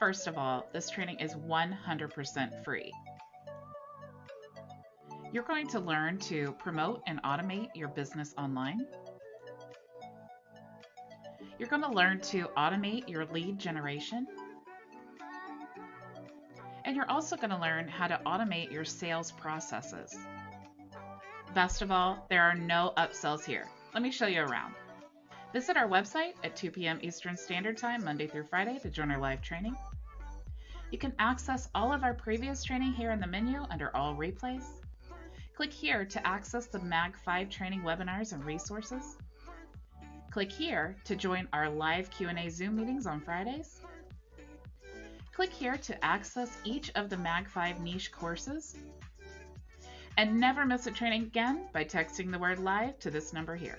First of all, this training is 100% free. You're going to learn to promote and automate your business online. You're going to learn to automate your lead generation. And you're also going to learn how to automate your sales processes. Best of all, there are no upsells here. Let me show you around. Visit our website at 2 p.m. Eastern Standard Time, Monday through Friday, to join our live training. You can access all of our previous training here in the menu under All Replays. Click here to access the MAG 5 training webinars and resources. Click here to join our live Q&A Zoom meetings on Fridays. Click here to access each of the MAG 5 niche courses. And never miss a training again by texting the word live to this number here.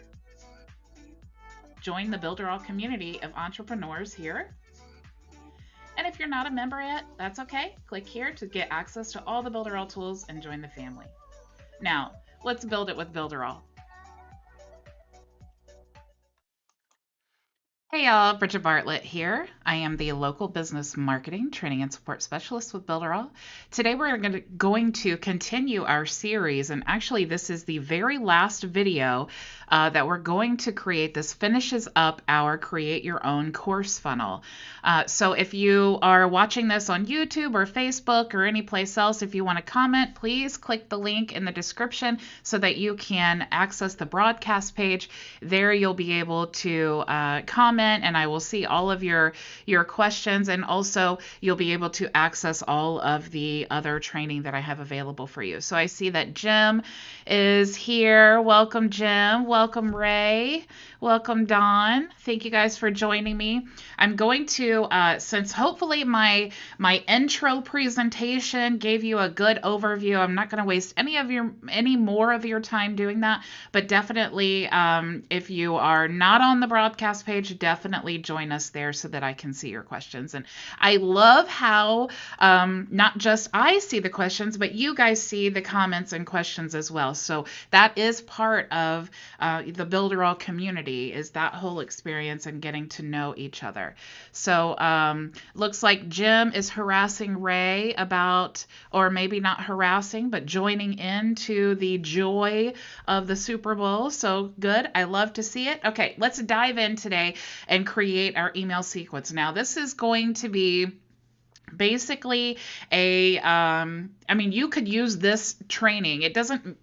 Join the BUILDERALL community of entrepreneurs here. And if you're not a member yet, that's okay. Click here to get access to all the BUILDERALL tools and join the family. Now, let's build it with BUILDERALL. Hey y'all, Bridget Bartlett here. I am the local business marketing, training, and support specialist with BUILDERALL. Today we're going to continue our series, and actually this is the very last video that we're going to create. This finishes up our Create Your Own course funnel. So if you are watching this on YouTube or Facebook or any place else, if you want to comment, please click the link in the description so that you can access the broadcast page. There you'll be able to comment, and I will see all of your questions, and also you'll be able to access all of the other training that I have available for you. So I see that Jim is here. Welcome, Jim. Welcome, Ray. Welcome, Dawn. Thank you guys for joining me. I'm going to, since hopefully my intro presentation gave you a good overview, I'm not going to waste any more of your time doing that, but definitely if you are not on the broadcast page, definitely join us there so that I can see your questions. And I love how not just I see the questions, but you guys see the comments and questions as well. So that is part of the BUILDERALL community, is that whole experience and getting to know each other. So looks like Jim is harassing Ray about, or maybe not harassing, but joining into the joy of the Super Bowl. So good. I love to see it. Okay, let's dive in today and create our email sequence. Now, this is going to be basically a, I mean, you could use this training. It doesn't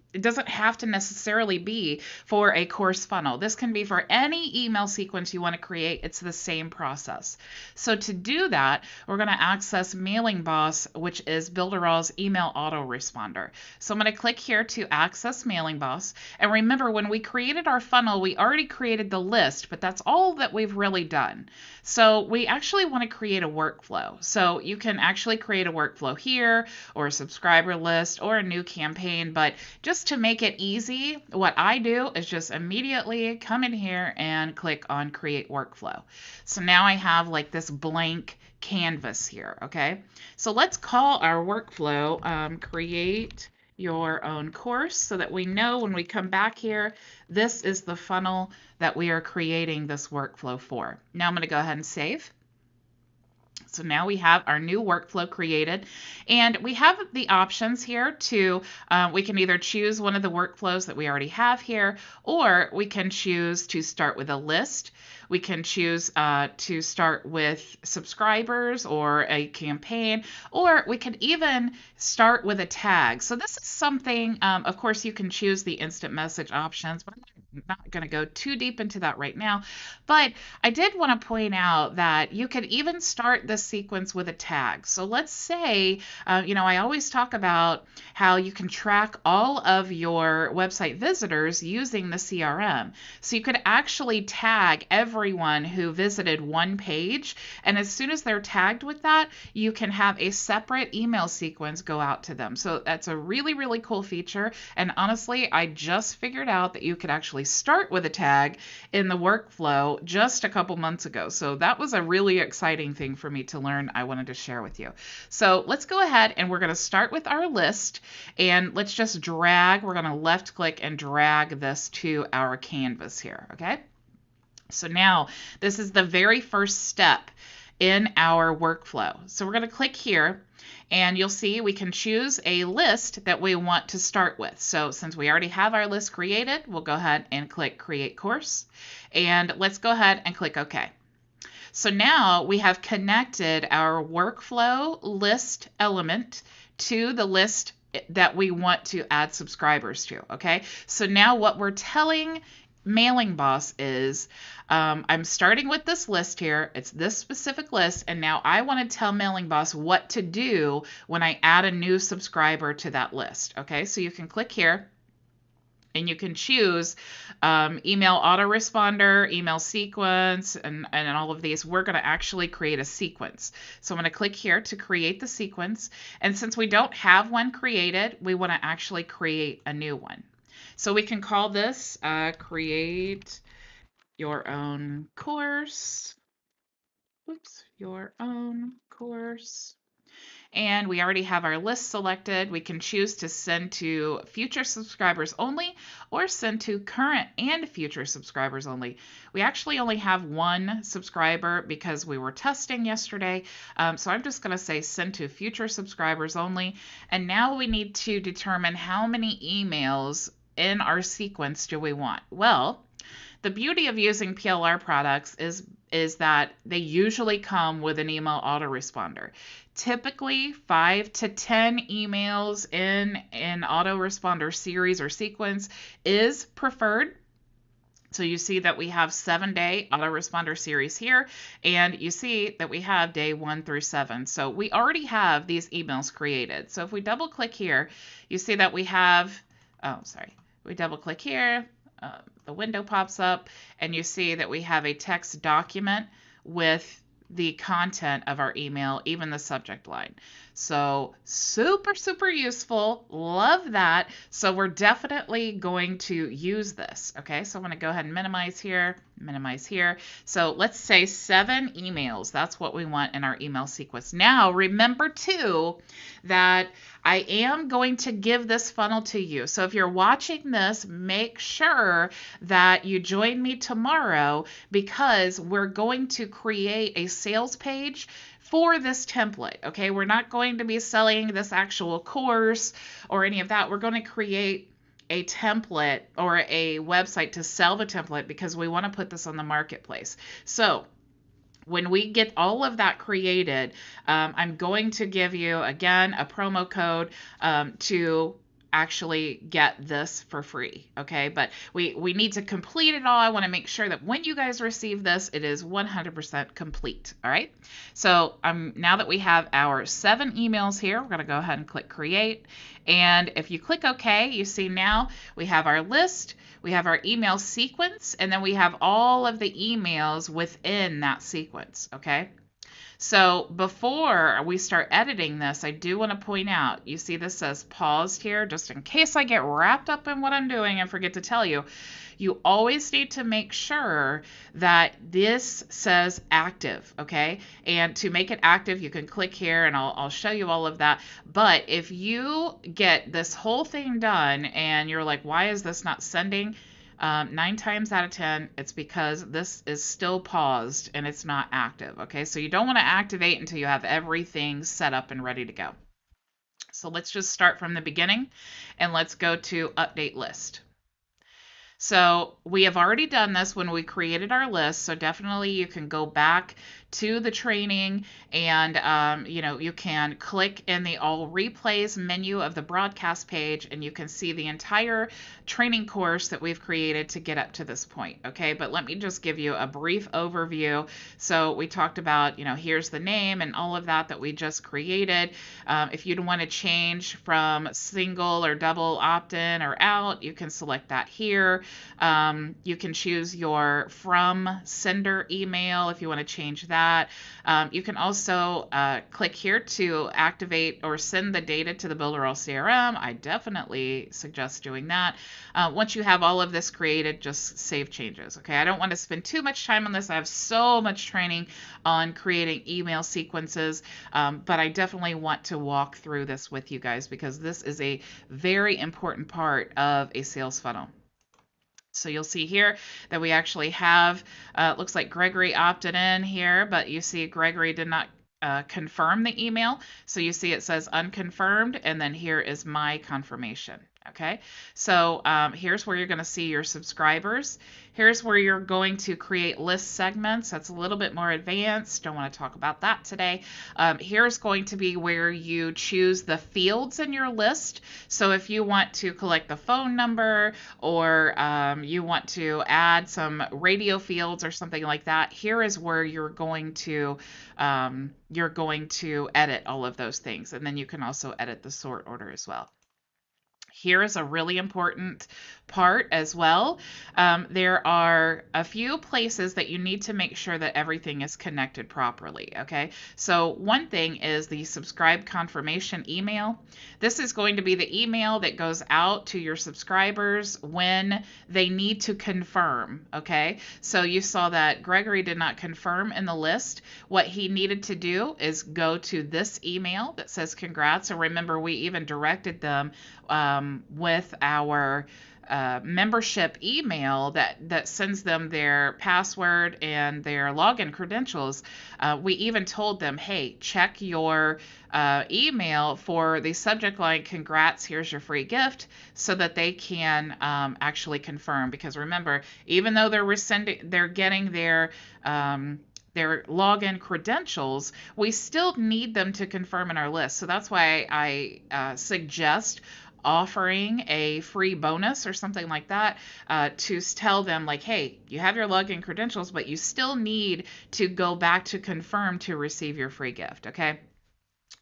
have to necessarily be for a course funnel. This can be for any email sequence you want to create. It's the same process. So to do that, we're going to access Mailing Boss, which is BUILDERALL's email autoresponder. So I'm going to click here to access Mailing Boss. And remember, when we created our funnel, we already created the list, but that's all that we've really done. So we actually want to create a workflow. So you can actually create a workflow here, or a subscriber list, or a new campaign. But just to make it easy, what I do is just immediately come in here and click on Create Workflow. So now I have like this blank canvas here, okay? So let's call our workflow Create Your Own Course, so that we know when we come back here, this is the funnel that we are creating this workflow for. Now I'm going to go ahead and save. So now we have our new workflow created, and we have the options here to, we can either choose one of the workflows that we already have here, or we can choose to start with a list. We can choose to start with subscribers or a campaign, or we could even start with a tag. So this is something, of course, you can choose the instant message options, but I'm not going to go too deep into that right now. But I did want to point out that you could even start this sequence with a tag. So let's say, you know, I always talk about how you can track all of your website visitors using the CRM. So you could actually tag everyone who visited one page, and as soon as they're tagged with that, you can have a separate email sequence go out to them. So that's a really, really cool feature. And honestly, I just figured out that you could actually start with a tag in the workflow just a couple months ago. So that was a really exciting thing for me to learn. I wanted to share with you. So let's go ahead and we're going to start with our list, and let's just drag. We're going to left click and drag this to our canvas here. Okay. So now this is the very first step in our workflow. So we're going to click here, and you'll see we can choose a list that we want to start with. So since we already have our list created, we'll go ahead and click Create Course, and let's go ahead and click OK. So now we have connected our workflow list element to the list that we want to add subscribers to. Okay, so now what we're telling Mailing Boss is, I'm starting with this list here. It's this specific list, and now I want to tell Mailing Boss what to do when I add a new subscriber to that list. Okay, so you can click here, and you can choose email autoresponder, email sequence, and all of these. We're going to actually create a sequence. So I'm going to click here to create the sequence. And since we don't have one created, we want to actually create a new one. So we can call this Create Your Own Course. Oops, Your Own Course. And we already have our list selected. We can choose to send to future subscribers only or send to current and future subscribers only. We actually only have one subscriber because we were testing yesterday. So I'm just going to say send to future subscribers only. And now we need to determine how many emails in our sequence do we want. Well, the beauty of using PLR products is that they usually come with an email autoresponder. Typically 5 to 10 emails in an autoresponder series or sequence is preferred. So you see that we have 7-day autoresponder series here, and you see that we have day 1 through 7. So we already have these emails created. So if we double click here, you see that we have, we double click here, the window pops up, and you see that we have a text document with the content of our email, even the subject line. So super, super useful. Love that. So we're definitely going to use this. Okay, so I'm going to go ahead and minimize here, minimize here. So let's say 7 emails. That's what we want in our email sequence. Now, remember too that I am going to give this funnel to you. So if you're watching this, make sure that you join me tomorrow, because we're going to create a sales page for this template. Okay, we're not going to be selling this actual course or any of that. We're going to create a template or a website to sell the template because we want to put this on the marketplace. So when we get all of that created, I'm going to give you, again, a promo code to actually get this for free. Okay, but we need to complete it all. I want to make sure that when you guys receive this, it is 100% complete. All right, so now that we have our 7 emails here, we're going to go ahead and click create. And if you click OK, you see now we have our list, we have our email sequence, and then we have all of the emails within that sequence. Okay, so before we start editing this, I do want to point out, you see this says paused here, just in case I get wrapped up in what I'm doing and forget to tell you. You always need to make sure that this says active, okay? And to make it active, you can click here and I'll show you all of that. But if you get this whole thing done and you're like, why is this not sending? 9 times out of 10, it's because this is still paused and it's not active. Okay, so you don't want to activate until you have everything set up and ready to go. So let's just start from the beginning and let's go to update list. So we have already done this when we created our list. So definitely you can go back to the training and you can click in the all replays menu of the broadcast page and you can see the entire training course that we've created to get up to this point. Okay, but let me just give you a brief overview. So we talked about, here's the name and all of that we just created. If you'd want to change from single or double opt-in or out, you can select that here. You can choose your from sender email if you want to change that. You can also click here to activate or send the data to the BUILDERALL CRM. I definitely suggest doing that. Once you have all of this created, just save changes. Okay, I don't want to spend too much time on this. I have so much training on creating email sequences, but I definitely want to walk through this with you guys because this is a very important part of a sales funnel. So you'll see here that we actually have, looks like Gregory opted in here, but you see Gregory did not confirm the email. So you see it says unconfirmed, and then here is my confirmation. Okay, so here's where you're going to see your subscribers. Here's where you're going to create list segments. That's a little bit more advanced. Don't want to talk about that today. Here's going to be where you choose the fields in your list. So if you want to collect the phone number, or you want to add some radio fields or something like that, here is where you're going to edit all of those things. And then you can also edit the sort order as well. Here is a really important part as well. There are a few places that you need to make sure that everything is connected properly, okay? So one thing is the subscribe confirmation email. This is going to be the email that goes out to your subscribers when they need to confirm, okay? So you saw that Gregory did not confirm in the list. What he needed to do is go to this email that says congrats. So remember, we even directed them with our membership email that sends them their password and their login credentials. We even told them, hey, check your email for the subject line, congrats, here's your free gift, so that they can actually confirm. Because remember, even though they're getting their login credentials, we still need them to confirm in our list. So that's why I suggest offering a free bonus or something like that to tell them, like, hey, you have your login credentials, but you still need to go back to confirm to receive your free gift, okay?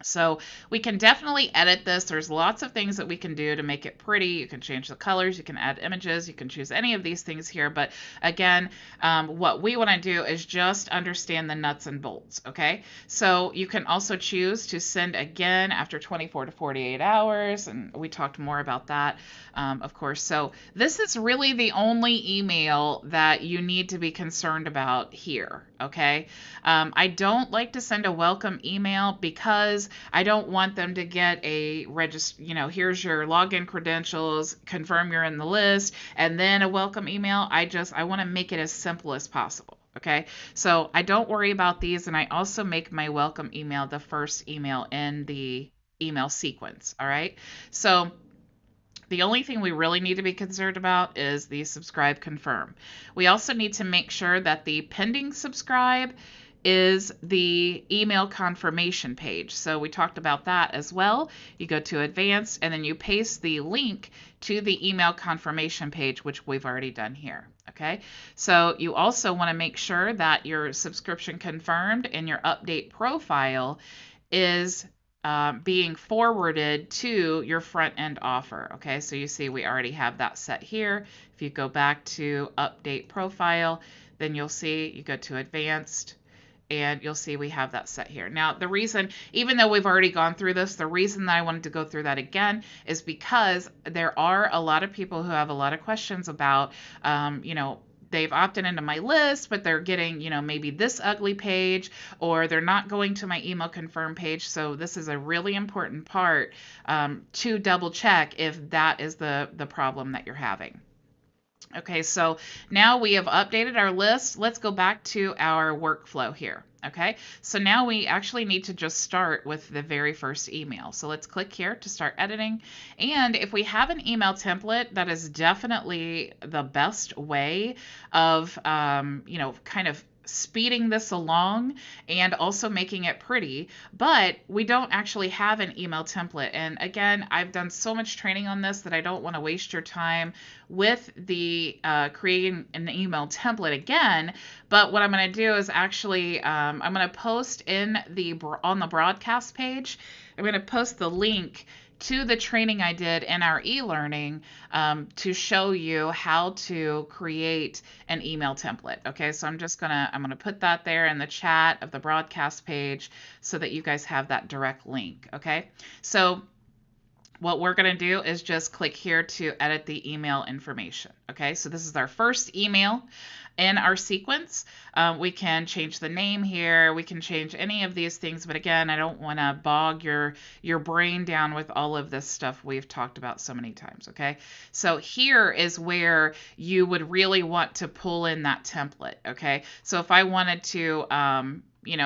So we can definitely edit this. There's lots of things that we can do to make it pretty. You can change the colors, you can add images, you can choose any of these things here. But again, what we want to do is just understand the nuts and bolts, okay? So you can also choose to send again after 24 to 48 hours, and we talked more about that, of course. So this is really the only email that you need to be concerned about here, okay? I don't like to send a welcome email because I don't want them to get a here's your login credentials, confirm you're in the list, and then a welcome email. I want to make it as simple as possible. Okay, so I don't worry about these, and I also make my welcome email the first email in the email sequence. All right, so the only thing we really need to be concerned about is the subscribe confirm. We also need to make sure that the pending subscribe is the email confirmation page. So we talked about that as well. You go to advanced and then you paste the link to the email confirmation page, which we've already done here. Okay, so you also want to make sure that your subscription confirmed and your update profile is being forwarded to your front end offer. Okay, so you see we already have that set here. If you go back to update profile, then you'll see you go to advanced, and you'll see we have that set here. Now, the reason, even though we've already gone through this, the reason that I wanted to go through that again is because there are a lot of people who have a lot of questions about, they've opted into my list, but they're getting, maybe this ugly page, or they're not going to my email confirm page. So this is a really important part to double check if that is the problem that you're having. Okay, so now we have updated our list. Let's go back to our workflow here. Okay, so now we actually need to just start with the very first email. So let's click here to start editing. And if we have an email template, that is definitely the best way of, kind of speeding this along and also making it pretty, but we don't actually have an email template. And again, I've done so much training on this that I don't want to waste your time with the creating an email template again. But what I'm going to do is actually I'm going to post on the broadcast page, I'm going to post the link to the training I did in our e-learning to show you how to create an email template. Okay, so I'm gonna put that there in the chat of the broadcast page so that you guys have that direct link. Okay, so what we're going to do is just click here to edit the email information. Okay, so this is our first email. in our sequence. We can change the name here. We can change any of these things. But again, I don't want to bog your brain down with all of this stuff we've talked about so many times. Okay. So here is where you would really want to pull in that template. Okay. So if I wanted to,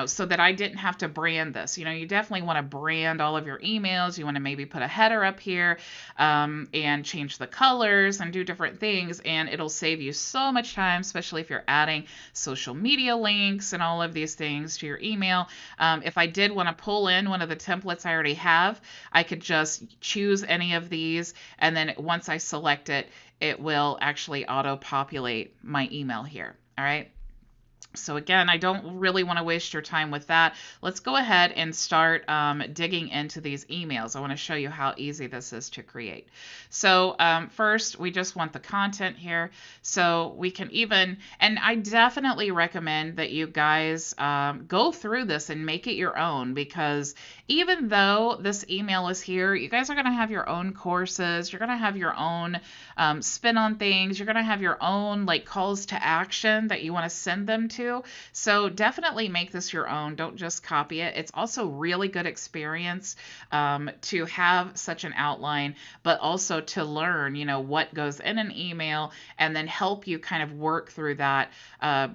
so that I didn't have to brand this. You definitely want to brand all of your emails. You want to maybe put a header up here and change the colors and do different things, and it'll save you so much time, especially if you're adding social media links and all of these things to your email. If I did want to pull in one of the templates I already have, I could just choose any of these, and then once I select it, it will actually auto-populate my email here. All right. So again, I don't really want to waste your time with that. Let's go ahead and start digging into these emails. I want to show you how easy this is to create. So first, we just want the content here. So we can even, and I definitely recommend that you guys go through this and make it your own, because even though this email is here, you guys are going to have your own courses. You're going to have your own spin on things. You're going to have your own like calls to action that you want to send them to. So definitely make this your own. Don't just copy it. It's also really good experience to have such an outline, but also to learn, what goes in an email, and then help you kind of work through that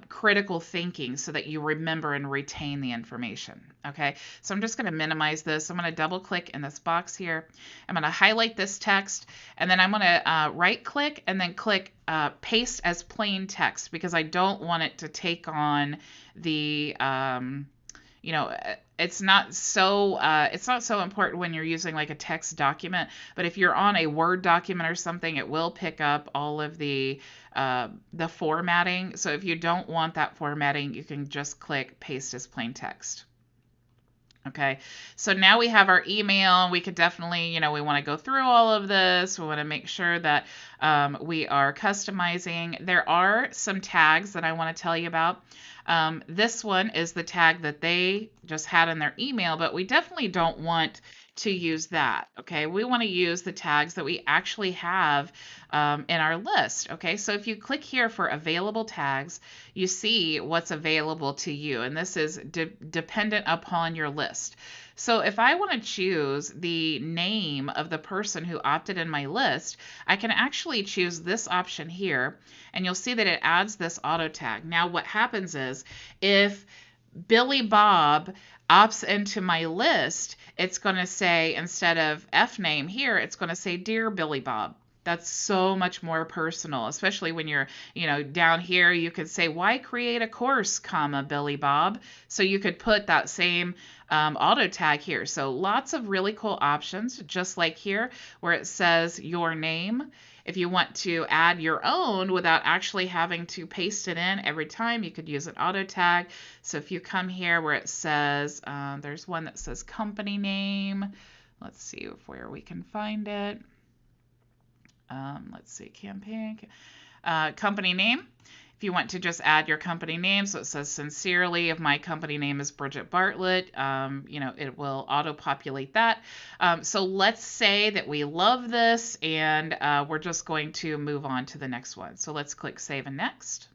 critical thinking so that you remember and retain the information. Okay, so I'm just going to minimize this. I'm going to double click in this box here. I'm going to highlight this text, and then I'm going to right click and then click paste as plain text, because I don't want it to take on the, it's not so important when you're using like a text document, but if you're on a Word document or something, it will pick up all of the formatting. So if you don't want that formatting, you can just click paste as plain text. Okay, so now we have our email. We could definitely, we want to go through all of this. We want to make sure that we are customizing. There are some tags that I want to tell you about. This one is the tag that they just had in their email, but we definitely don't want to use that. Okay, we want to use the tags that we actually have in our list. Okay, so if you click here for available tags, you see what's available to you, and this is dependent upon your list. So if I want to choose the name of the person who opted in my list, I can actually choose this option here, and you'll see that it adds this auto tag. Now what happens is, if Billy Bob opts into my list, it's going to say, instead of F name here, it's going to say Dear Billy Bob. That's so much more personal, especially when you're, down here, you could say, why create a course, comma, Billy Bob? So you could put that same auto tag here. So lots of really cool options, just like here where it says your name. If you want to add your own without actually having to paste it in every time, you could use an auto tag. So if you come here where it says, there's one that says company name. Let's see where we can find it. Let's see, campaign, company name. If you want to just add your company name, so it says sincerely, if my company name is Bridget Bartlett, it will auto-populate that. So let's say that we love this, and we're just going to move on to the next one. So let's click Save and Next.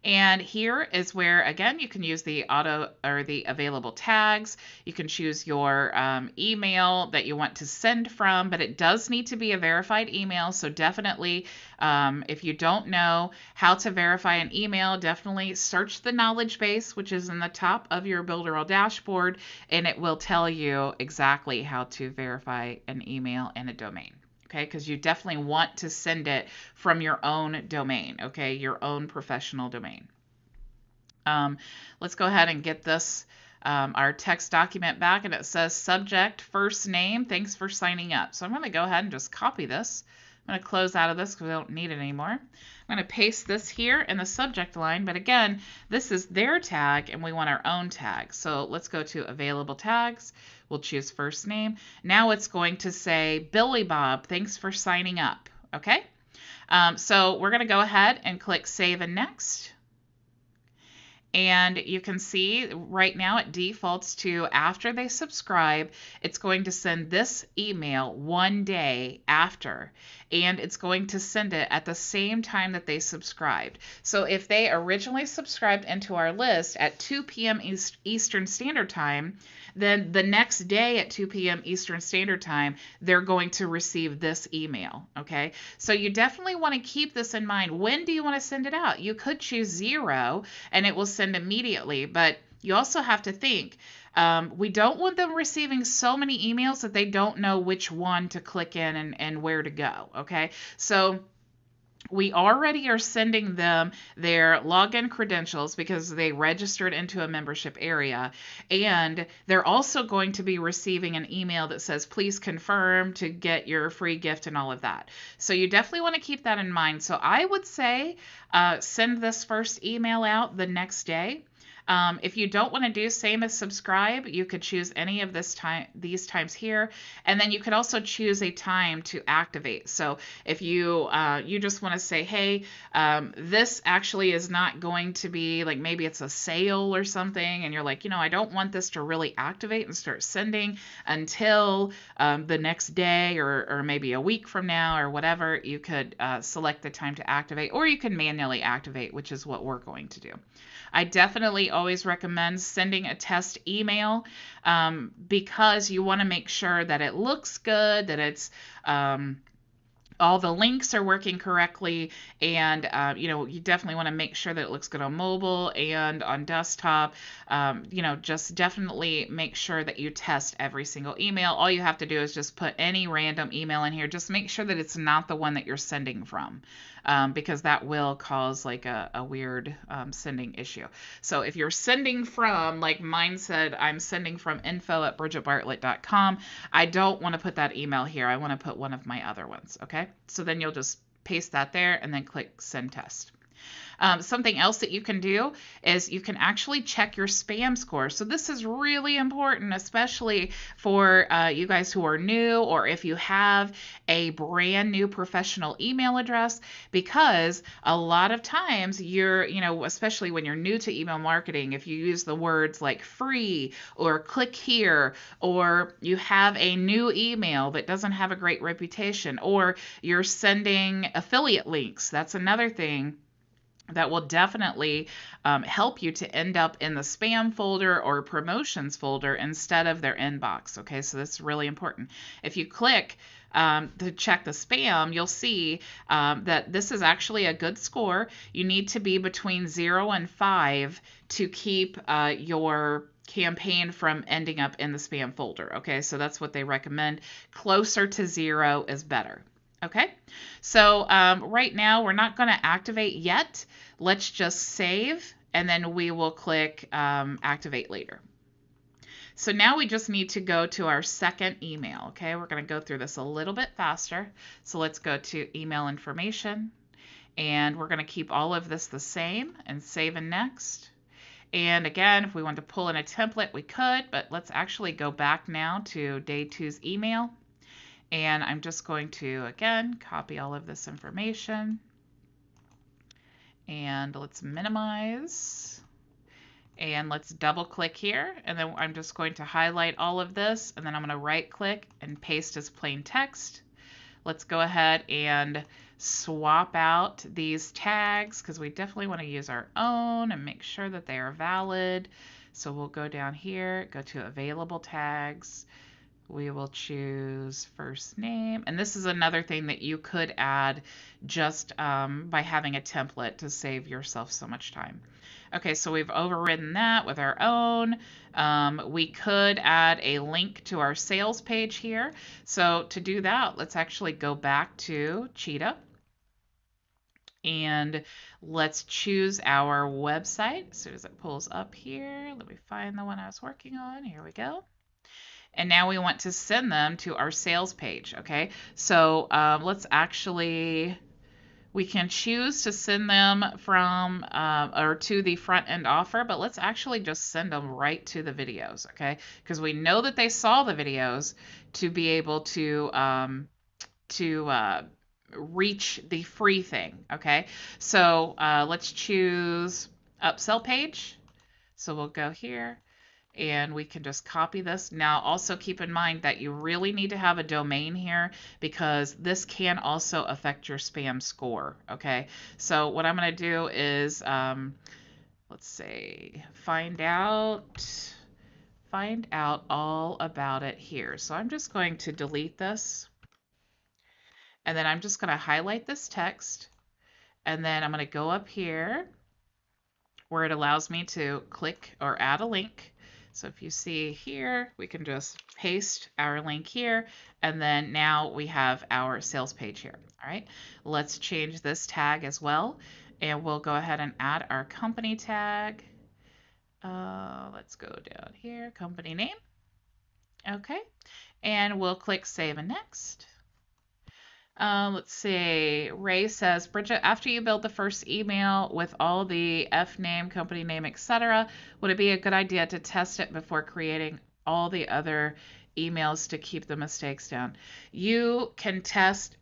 And here is where, again, you can use the the available tags. You can choose your email that you want to send from, but it does need to be a verified email. So definitely, if you don't know how to verify an email, definitely search the knowledge base, which is in the top of your BuilderAll dashboard, and it will tell you exactly how to verify an email and a domain. Okay, because you definitely want to send it from your own domain, okay, your own professional domain. Let's go ahead and get this, our text document back, and it says subject, first name, thanks for signing up. So I'm going to go ahead and just copy this. I'm going to close out of this because we don't need it anymore. I'm going to paste this here in the subject line, but again, this is their tag and we want our own tag. So let's go to available tags. We'll choose first name. Now it's going to say Billy Bob, thanks for signing up. Okay, so we're going to go ahead and click Save and Next. And you can see right now it defaults to after they subscribe, it's going to send this email 1 day after, and it's going to send it at the same time that they subscribed. So if they originally subscribed into our list at 2 p.m. Eastern Standard Time, then the next day at 2 p.m. Eastern Standard Time, they're going to receive this email, okay? So you definitely want to keep this in mind. When do you want to send it out? You could choose 0 and it will send immediately, but you also have to think, we don't want them receiving so many emails that they don't know which one to click in and where to go, okay? So we already are sending them their login credentials because they registered into a membership area, and they're also going to be receiving an email that says please confirm to get your free gift and all of that. So you definitely want to keep that in mind. So I would say send this first email out the next day. If you don't want to do same as subscribe, you could choose any of these times here, and then you could also choose a time to activate. So if you you just want to say, hey, this actually is not going to be like, maybe it's a sale or something, and you're like, I don't want this to really activate and start sending until the next day or maybe a week from now or whatever, you could select the time to activate, or you can manually activate, which is what we're going to do. I definitely always recommend sending a test email because you want to make sure that it looks good, that it's all the links are working correctly, and you definitely want to make sure that it looks good on mobile and on desktop. Just definitely make sure that you test every single email. All you have to do is just put any random email in here. Just make sure that it's not the one that you're sending from, because that will cause like a weird sending issue. So if you're sending from, like mine said, I'm sending from info@bridgetbartlett.com, I don't want to put that email here. I want to put one of my other ones, okay? So then you'll just paste that there and then click send test. Something else that you can do is you can actually check your spam score. So this is really important, especially for you guys who are new, or if you have a brand new professional email address, because a lot of times you're, especially when you're new to email marketing, if you use the words like free or click here, or you have a new email that doesn't have a great reputation, or you're sending affiliate links, that's another thing that will definitely help you to end up in the spam folder or promotions folder instead of their inbox. Okay, so that's really important. If you click to check the spam, you'll see that this is actually a good score. You need to be between 0 and 5 to keep your campaign from ending up in the spam folder. Okay, so that's what they recommend. Closer to 0 is better. Okay, so right now we're not going to activate yet. Let's just save, and then we will click activate later. So now we just need to go to our second email. Okay, we're going to go through this a little bit faster. So let's go to email information, and we're going to keep all of this the same and save and next. And again, if we want to pull in a template, we could, but let's actually go back now to day 2's email. And I'm just going to, again, copy all of this information. And let's minimize. And let's double click here. And then I'm just going to highlight all of this. And then I'm going to right click and paste as plain text. Let's go ahead and swap out these tags because we definitely want to use our own and make sure that they are valid. So we'll go down here, go to available tags. We will choose first name, and this is another thing that you could add just by having a template to save yourself so much time. Okay, so we've overridden that with our own. We could add a link to our sales page here. So to do that, let's actually go back to Cheetah, and let's choose our website. As soon as it pulls up here, let me find the one I was working on. Here we go. And now we want to send them to our sales page, okay? So let's actually, we can choose to send them from or to the front end offer, but let's actually just send them right to the videos, okay? Because we know that they saw the videos to be able to reach the free thing, okay? So let's choose upsell page. So we'll go here and we can just copy this. Now also keep in mind that you really need to have a domain here because this can also affect your spam score. Okay, so what I'm going to do is let's say find out all about it here. So I'm just going to delete this, and then I'm just going to highlight this text, and then I'm going to go up here where it allows me to click or add a link. So if you see here, we can just paste our link here, and then now we have our sales page here. All right, let's change this tag as well, and we'll go ahead and add our company tag. Let's go down here, company name. Okay, and we'll click Save and Next. Let's see. Ray says, Bridget, after you build the first email with all the F name, company name, etc., would it be a good idea to test it before creating all the other emails to keep the mistakes down? You can test.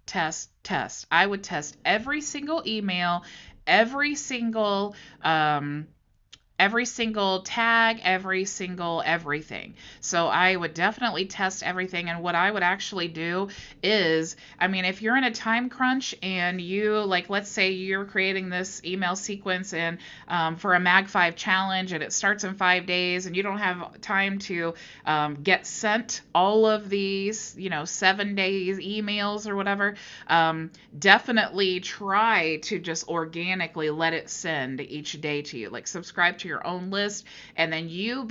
I would test every single email, every single tag, every single everything. So I would definitely test everything. And what I would actually do is, I mean, if you're in a time crunch and you, like, let's say you're creating this email sequence and for a Mag 5 challenge and it starts in 5 days and you don't have time to get sent all of these, 7 days emails or whatever, definitely try to just organically let it send each day to you. Like, subscribe to your own list, and then you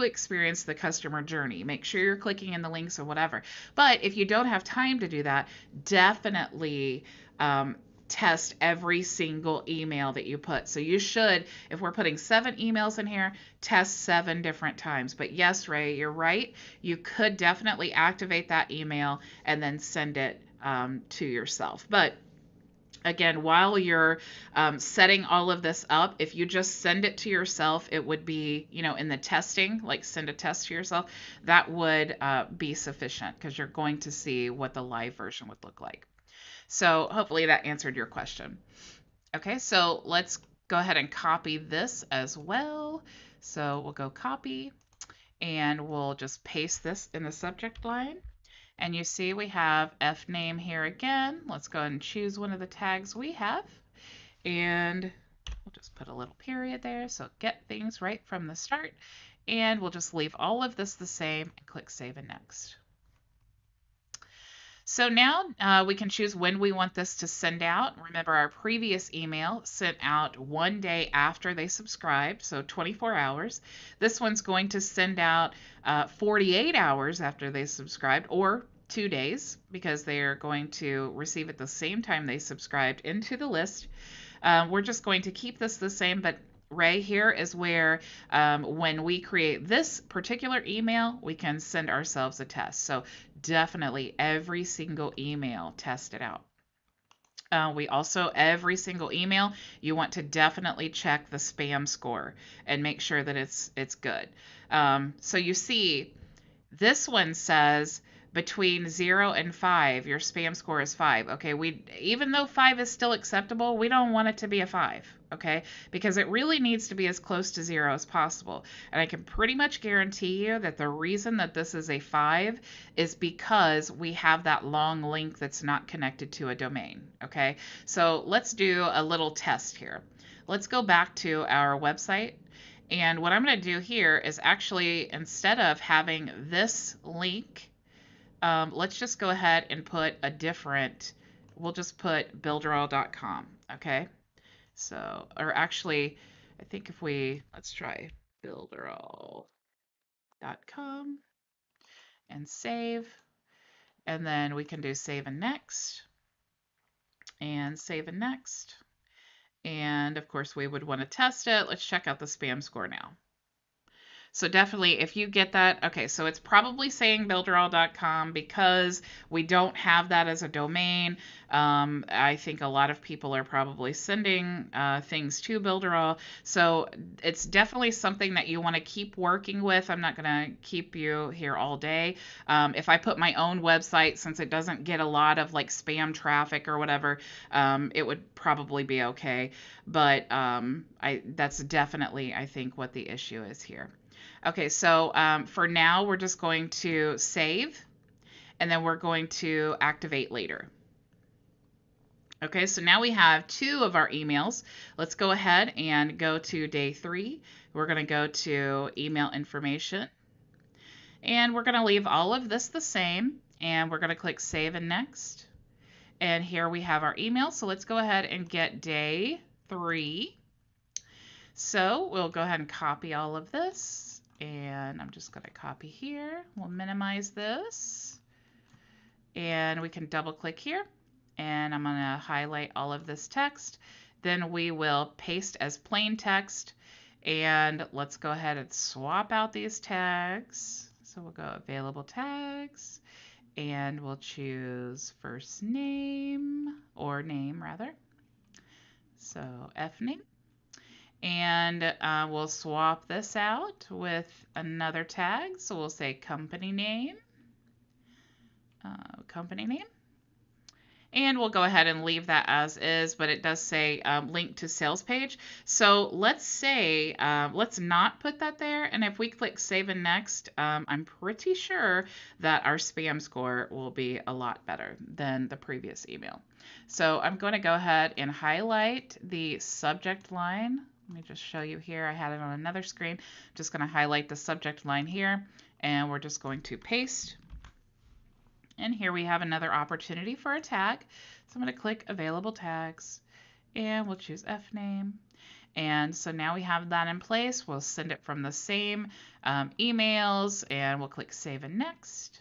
experience the customer journey. Make sure you're clicking in the links or whatever. But if you don't have time to do that, definitely test every single email that you put. So you should, if we're putting 7 emails in here, test 7 different times. But yes, Ray, you're right. You could definitely activate that email and then send it to yourself. But again, while you're setting all of this up, if you just send it to yourself, it would be, in the testing, like send a test to yourself, that would be sufficient because you're going to see what the live version would look like. So hopefully that answered your question. Okay, so let's go ahead and copy this as well. So we'll go copy, and we'll just paste this in the subject line. And you see we have F name here again. Let's go ahead and choose one of the tags we have. And we'll just put a little period there, so get things right from the start. And we'll just leave all of this the same and click Save and Next. So now we can choose when we want this to send out. Remember, our previous email sent out 1 day after they subscribed, so 24 hours. This one's going to send out 48 hours after they subscribed, or 2 days, because they are going to receive it the same time they subscribed into the list. We're just going to keep this the same, but Ray, here is where when we create this particular email, we can send ourselves a test. So definitely every single email, test it out. We also, every single email, you want to definitely check the spam score and make sure that it's good. So you see, this one says between 0 and 5, your spam score is 5. Okay, even though 5 is still acceptable, we don't want it to be a 5. Okay, because it really needs to be as close to 0 as possible. And I can pretty much guarantee you that the reason that this is a 5 is because we have that long link that's not connected to a domain. Okay, so let's do a little test here. Let's go back to our website. And what I'm going to do here is actually, instead of having this link, let's just go ahead and put a different, we'll just put builderall.com, okay? So, or actually, I think if let's try builderall.com and save, and then we can do save and next, and save and next. And of course, we would want to test it. Let's check out the spam score now. So definitely, if you get that, okay, so it's probably saying builderall.com because we don't have that as a domain. I think a lot of people are probably sending things to Builderall. So it's definitely something that you want to keep working with. I'm not going to keep you here all day. If I put my own website, since it doesn't get a lot of like spam traffic or whatever, it would probably be okay. But that's definitely, I think, what the issue is here. Okay, so for now, we're just going to save, and then we're going to activate later. Okay, so now we have 2 of our emails. Let's go ahead and go to day 3. We're going to go to email information, and we're going to leave all of this the same, and we're going to click Save and Next. And here we have our email, so let's go ahead and get day 3. So we'll go ahead and copy all of this. And I'm just going to copy here. We'll minimize this. And we can double click here. And I'm going to highlight all of this text. Then we will paste as plain text. And let's go ahead and swap out these tags. So we'll go available tags. And we'll choose first name, or name rather. So F name. And we'll swap this out with another tag. So we'll say company name, And we'll go ahead and leave that as is, but it does say link to sales page. So let's say, let's not put that there. And if we click Save and Next, I'm pretty sure that our spam score will be a lot better than the previous email. So I'm going to go ahead and highlight the subject line. Let me just show you here. I had it on another screen. I'm just going to highlight the subject line here, and we're just going to paste. And here we have another opportunity for a tag. So I'm going to click Available Tags, and we'll choose F name. And so now we have that in place. We'll send it from the same emails, and we'll click Save and Next.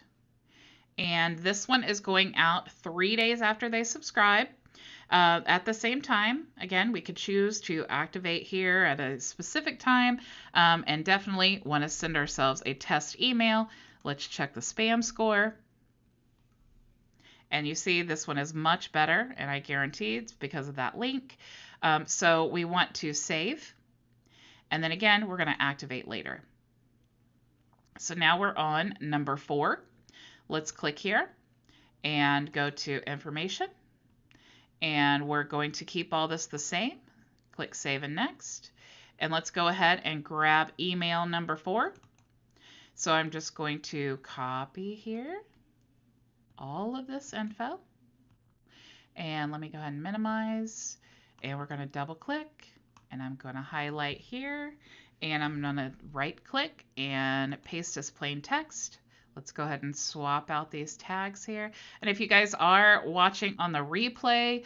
And this one is going out 3 days after they subscribe. At the same time, again, we could choose to activate here at a specific time, and definitely want to send ourselves a test email. Let's check the spam score. And you see this one is much better, and I guarantee it's because of that link. So we want to save, and then again, we're going to activate later. So now we're on number 4. Let's click here and go to information. And we're going to keep all this the same. Click Save and Next. And let's go ahead and grab email number 4. So I'm just going to copy here all of this info. And let me go ahead and minimize. And we're going to double click. And I'm going to highlight here. And I'm going to right click and paste as plain text. Let's go ahead and swap out these tags here. And if you guys are watching on the replay,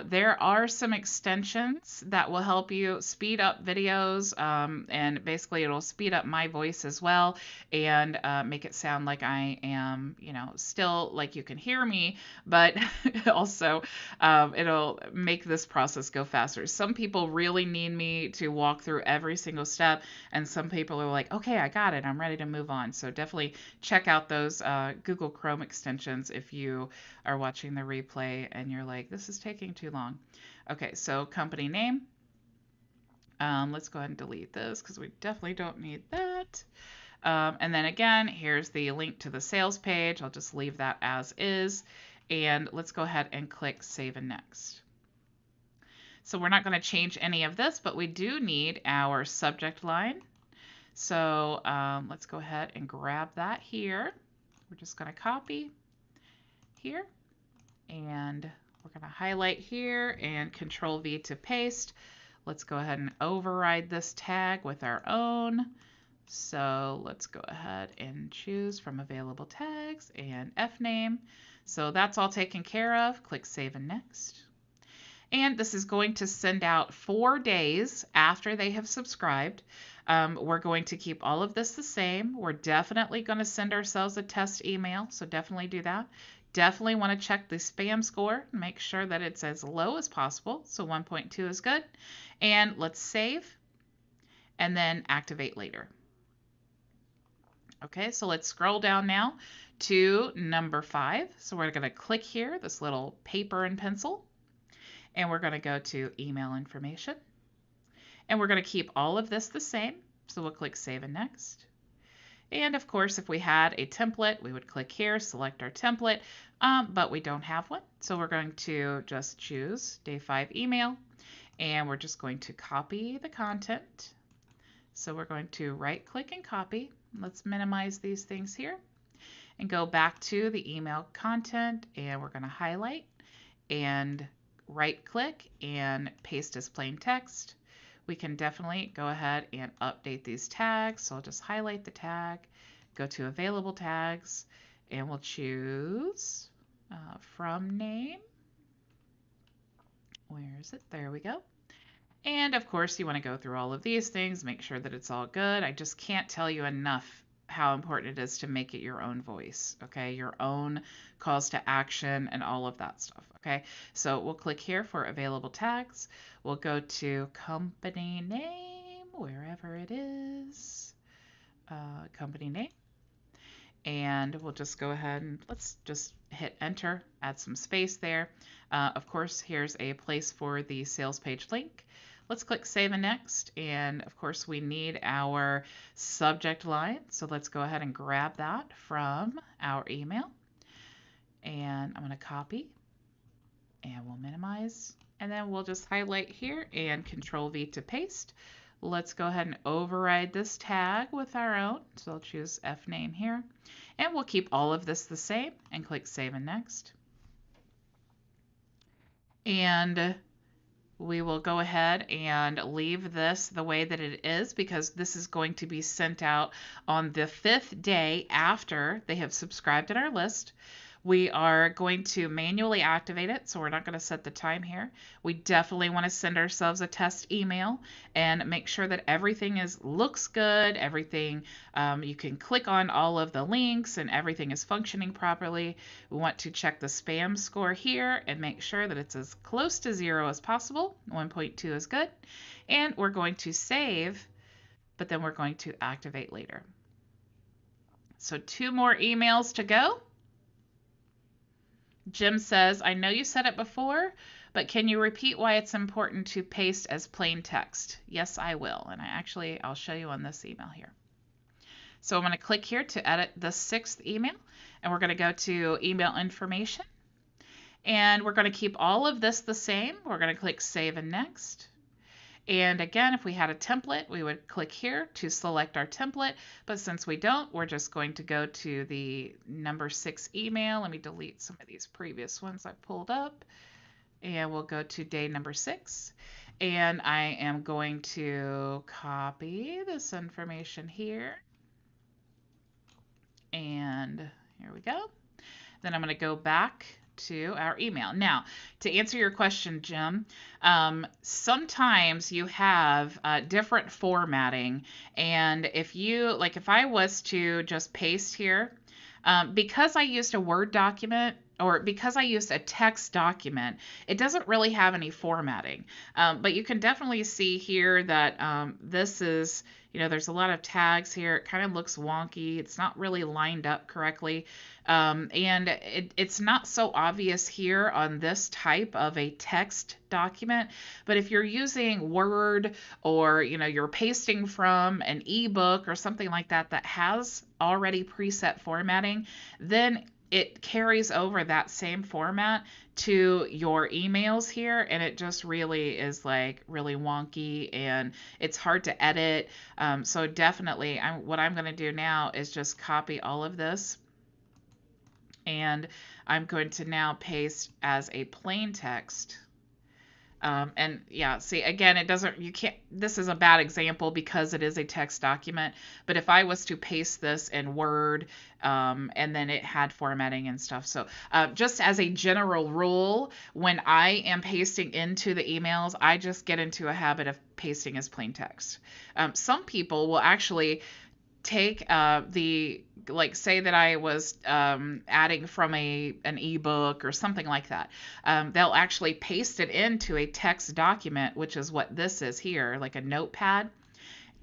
there are some extensions that will help you speed up videos, and basically it'll speed up my voice as well, and make it sound like I am, still like you can hear me, but also it'll make this process go faster. Some people really need me to walk through every single step, and some people are like, okay, I got it, I'm ready to move on. So definitely check out those Google Chrome extensions if you are watching the replay and you're like, this is taking too long. Okay, so company name. Let's go ahead and delete this because we definitely don't need that. And then again, here's the link to the sales page. I'll just leave that as is. And let's go ahead and click Save and Next. So we're not going to change any of this, but we do need our subject line. So let's go ahead and grab that here. We're just going to copy here, and we're going to highlight here and Control V to paste. Let's go ahead and override this tag with our own. So let's go ahead and choose from available tags and F name. So that's all taken care of. Click Save and Next. And this is going to send out 4 days after they have subscribed. We're going to keep all of this the same. We're definitely going to send ourselves a test email, so definitely do that. Definitely want to check the spam score, make sure that it's as low as possible, so 1.2 is good. And let's save, and then activate later. Okay, so let's scroll down now to number 5. So we're going to click here, this little paper and pencil, and we're going to go to email information. And we're going to keep all of this the same. So we'll click Save and Next. And of course, if we had a template, we would click here, select our template, but we don't have one. So we're going to just choose Day 5 email, and we're just going to copy the content. So we're going to right click and copy. Let's minimize these things here and go back to the email content, and we're going to highlight and right click and paste as plain text. We can definitely go ahead and update these tags. So I'll just highlight the tag, go to available tags, and we'll choose from name. Where is it? There we go. And of course, you want to go through all of these things, make sure that it's all good. I just can't tell you enough how important it is to make it your own voice, okay? Your own calls to action and all of that stuff, okay? So we'll click here for available tags. We'll go to company name, wherever it is, company name. And we'll just go ahead and let's just hit enter, add some space there. Of course, here's a place for the sales page link. Let's click Save and Next, and of course we need our subject line, so let's go ahead and grab that from our email, and I'm going to copy, and we'll minimize, and then we'll just highlight here and Control V to paste. Let's go ahead and override this tag with our own, so I'll choose F name here, and we'll keep all of this the same and click Save and Next. And we will go ahead and leave this the way that it is because this is going to be sent out on the 5th day after they have subscribed in our list. We are going to manually activate it, so we're not going to set the time here. We definitely want to send ourselves a test email and make sure that everything looks good, everything, you can click on all of the links and everything is functioning properly. We want to check the spam score here and make sure that it's as close to 0 as possible. 1.2 is good. And we're going to save, but then we're going to activate later. So 2 more emails to go. Jim says, I know you said it before, but can you repeat why it's important to paste as plain text? Yes, I will. And I'll show you on this email here. So I'm going to click here to edit the 6th email, and we're going to go to email information. And we're going to keep all of this the same. We're going to click Save and Next. And again, if we had a template, we would click here to select our template. But since we don't, we're just going to go to the number 6 email. Let me delete some of these previous ones I pulled up. And we'll go to day number 6. And I am going to copy this information here. And here we go. Then I'm going to go back to our email. Now, to answer your question, Jim, sometimes you have different formatting, and if I was to just paste here, because I used a Word document, or because I used a text document, it doesn't really have any formatting. But you can definitely see here that this is, there's a lot of tags here. It kind of looks wonky. It's not really lined up correctly. And it's not so obvious here on this type of a text document. But if you're using Word, or you're pasting from an ebook or something like that that has already preset formatting, then it carries over that same format to your emails here, and it just really is really wonky and it's hard to edit. So definitely what I'm going to do now is just copy all of this, and I'm going to now paste as a plain text. And yeah, see, again, this is a bad example because it is a text document, but if I was to paste this in Word, and then it had formatting and stuff. So just as a general rule, when I am pasting into the emails, I just get into a habit of pasting as plain text. Some people will actually take say that I was adding from an ebook or something like that. They'll actually paste it into a text document, which is what this is here, like a notepad.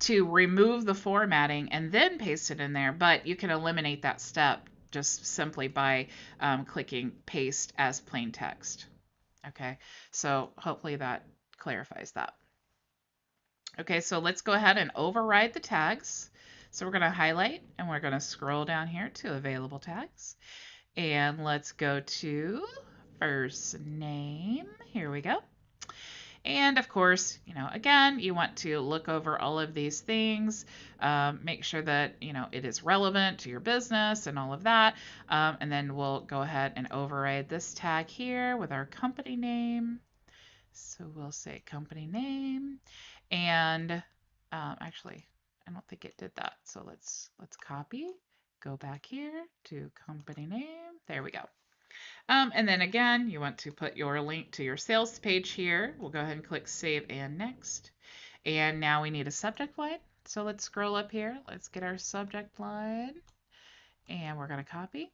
to remove the formatting and then paste it in there, but you can eliminate that step just simply by clicking paste as plain text. Okay, so hopefully that clarifies that. Okay, so let's go ahead and override the tags. So we're going to highlight and we're going to scroll down here to available tags. And let's go to first name. Here we go. And of course, again, you want to look over all of these things, make sure that, it is relevant to your business and all of that. And then we'll go ahead and override this tag here with our company name. So we'll say company name. And actually, I don't think it did that. So let's copy, go back here to company name. There we go. And then again, you want to put your link to your sales page here. We'll go ahead and click Save and Next. And now we need a subject line. So let's scroll up here. Let's get our subject line. And we're going to copy.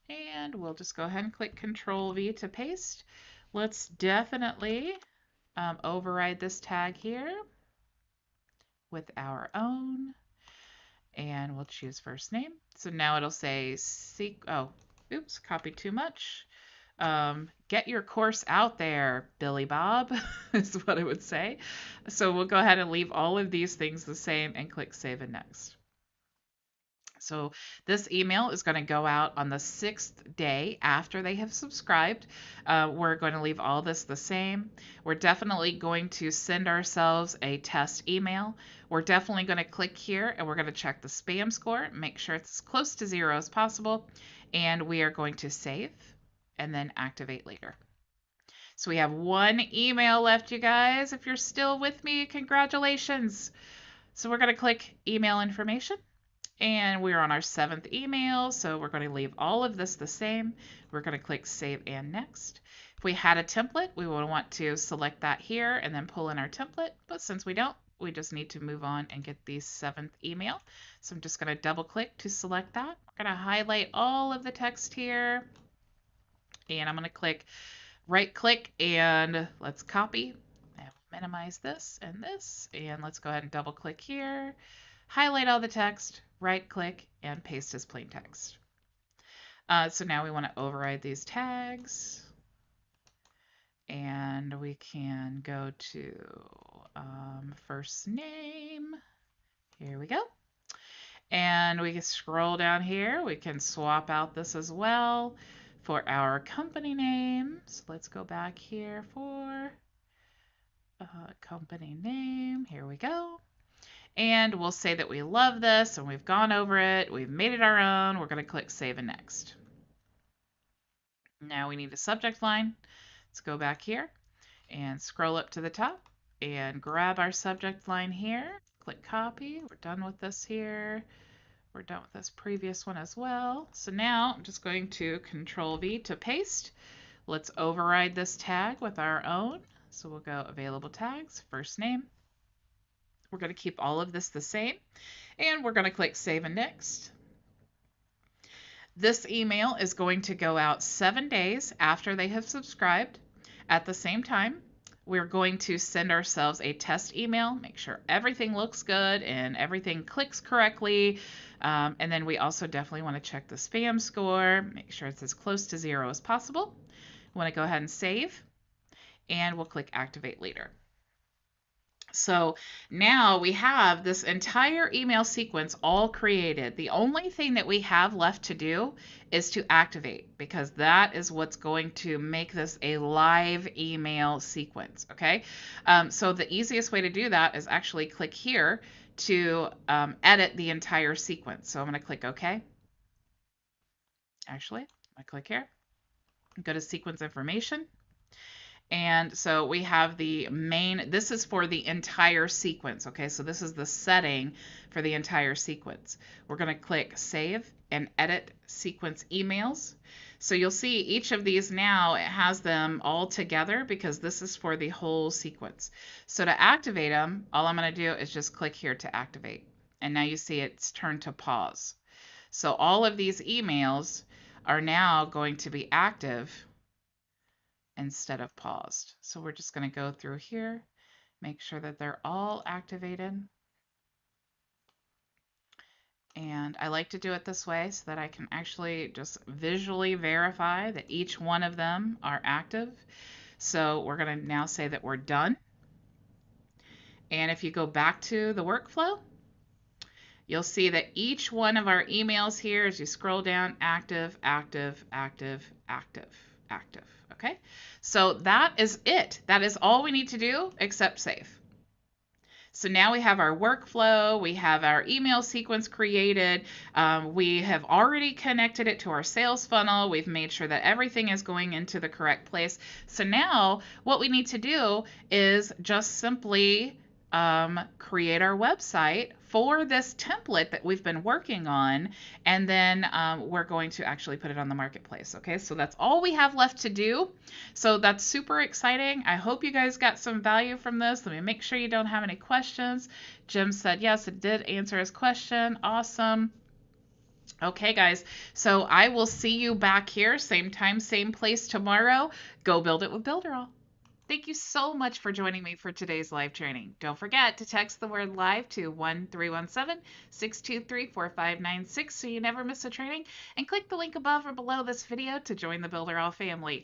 And we'll just go ahead and click Control V to paste. Let's definitely override this tag here with our own. And we'll choose first name. So now it'll say, oops, copied too much. Get your course out there, Billy Bob, is what it would say. So we'll go ahead and leave all of these things the same and click Save and Next. So this email is going to go out on the 6th day after they have subscribed. We're going to leave all this the same. We're definitely going to send ourselves a test email. We're definitely going to click here and we're going to check the spam score, make sure it's as close to 0 as possible, and we are going to save and then activate later. So we have one email left, you guys. If you're still with me, congratulations. So we're going to click email information. And we're on our 7th email, so we're going to leave all of this the same. We're going to click Save and Next. If we had a template, we would want to select that here and then pull in our template. But since we don't, we just need to move on and get the 7th email. So I'm just going to double click to select that. I'm going to highlight all of the text here. And I'm going to click right click and let's copy. And minimize this. And let's go ahead and double click here. Highlight all the text, right click, and paste as plain text. So now we want to override these tags. And we can go to first name. Here we go. And we can scroll down here. We can swap out this as well for our company name. So let's go back here for company name. Here we go. And we'll say that we love this and we've gone over it. We've made it our own. We're going to click Save and Next. Now we need a subject line. Let's go back here and scroll up to the top and grab our subject line here. Click Copy. We're done with this here. We're done with this previous one as well. So now I'm just going to Control V to paste. Let's override this tag with our own. So we'll go Available Tags, first name. We're going to keep all of this the same, and we're going to click Save and Next. This email is going to go out 7 days after they have subscribed. At the same time, we're going to send ourselves a test email, make sure everything looks good and everything clicks correctly. And then we also definitely want to check the spam score, make sure it's as close to 0 as possible. We want to go ahead and save, and we'll click Activate later. So now we have this entire email sequence all created. The only thing that we have left to do is to activate, because that is what's going to make this a live email sequence. Okay, so the easiest way to do that is actually click here to edit the entire sequence. So I'm going to click OK. Actually, I click here, go to sequence information. And so we have the main, this is for the entire sequence, okay? So this is the setting for the entire sequence. We're going to click Save and Edit Sequence Emails. So you'll see each of these now, it has them all together because this is for the whole sequence. So to activate them, all I'm going to do is just click here to activate. And now you see it's turned to pause. So all of these emails are now going to be active instead of paused. So we're just going to go through here, make sure that they're all activated. And I like to do it this way so that I can actually just visually verify that each one of them are active. So we're going to now say that we're done. And if you go back to the workflow, you'll see that each one of our emails here, as you scroll down, active, active, active, active, active. Okay, so that is it. That is all we need to do except save. So now we have our workflow, we have our email sequence created, we have already connected it to our sales funnel, we've made sure that everything is going into the correct place. So now what we need to do is just simply create our website for this template that we've been working on, and then we're going to actually put it on the marketplace. Okay, so that's all we have left to do. So that's super exciting. I hope you guys got some value from this. Let me make sure you don't have any questions. Jim said yes, it did answer his question. Awesome. Okay, guys, so I will see you back here, same time, same place tomorrow. Go build it with Builderall. Thank you so much for joining me for today's live training. Don't forget to text the word live to 1317-623-4596 so you never miss a training, and click the link above or below this video to join the Builderall family.